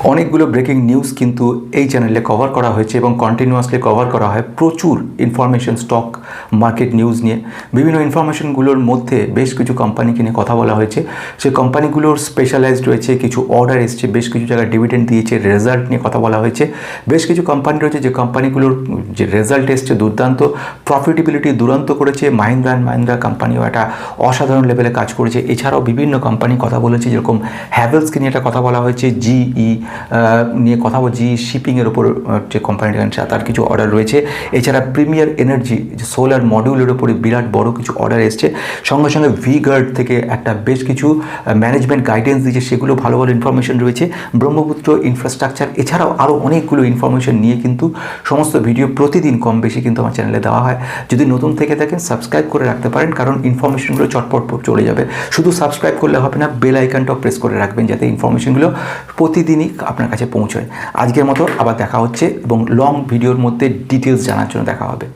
অনেকগুলো breaking news কিন্তু এই চ্যানেলে কভার করা হয়েছে এবং কন্টিনিউয়াসলি কভার করা হয় প্রচুর ইনফরমেশন স্টক মার্কেট নিউজ নিয়ে। বিভিন্ন ইনফরমেশনগুলোর মধ্যে বেশ কিছু কোম্পানিকে নিয়ে কথা বলা হয়েছে। সেই কোম্পানিগুলোর স্পেশালাইজড রয়েছে, কিছু অর্ডার এসছে, বেশ কিছু জায়গায় ডিভিডেন্ড দিয়েছে, রেজাল্ট নিয়ে কথা বলা হয়েছে। বেশ কিছু কোম্পানি রয়েছে যে কোম্পানিগুলোর যে রেজাল্ট এসছে দুর্দান্ত, প্রফিটেবিলিটি দুরন্ত করেছে। মাহিন্দ্রা অ্যান্ড মাহিন্দ্রা কোম্পানিও একটা অসাধারণ লেভেলে কাজ করেছে। এছাড়াও বিভিন্ন কোম্পানি কথা বলেছে, যেরকম হ্যাভেলসকে নিয়ে একটা কথা বলা হয়েছে, জিই নিয়ে কথা বলছি, শিপিংয়ের ওপর যে কোম্পানিটা তার কিছু অর্ডার রয়েছে। এছাড়া প্রিমিয়ার এনার্জি যে সোলার মডিউলের ওপরে বিরাট বড় কিছু অর্ডার এসছে। সঙ্গে সঙ্গে ভিগার্ড থেকে একটা বেশ কিছু ম্যানেজমেন্ট গাইডেন্স দিয়েছে, সেগুলো ভালো ভালো ইনফরমেশন রয়েছে। ব্রহ্মপুত্র ইনফ্রাস্ট্রাকচার এছাড়াও আরও অনেকগুলো ইনফরমেশন নিয়ে কিন্তু সমস্ত ভিডিও প্রতিদিন কম বেশি কিন্তু আমার চ্যানেলে দেওয়া হয়। যদি নতুন থেকে থাকেন সাবস্ক্রাইব করে রাখতে পারেন, কারণ ইনফরমেশনগুলো চটপট চলে যাবে। শুধু সাবস্ক্রাইব করলে হবে না, বেল আইকনটাও প্রেস করে রাখবেন যাতে ইনফরমেশনগুলো প্রতিদিনই আপনার কাছে পৌঁছয়। আজকের মতো আবার দেখা হচ্ছে এবং লং ভিডিওর মধ্যে ডিটেলস জানার জন্য দেখা হবে।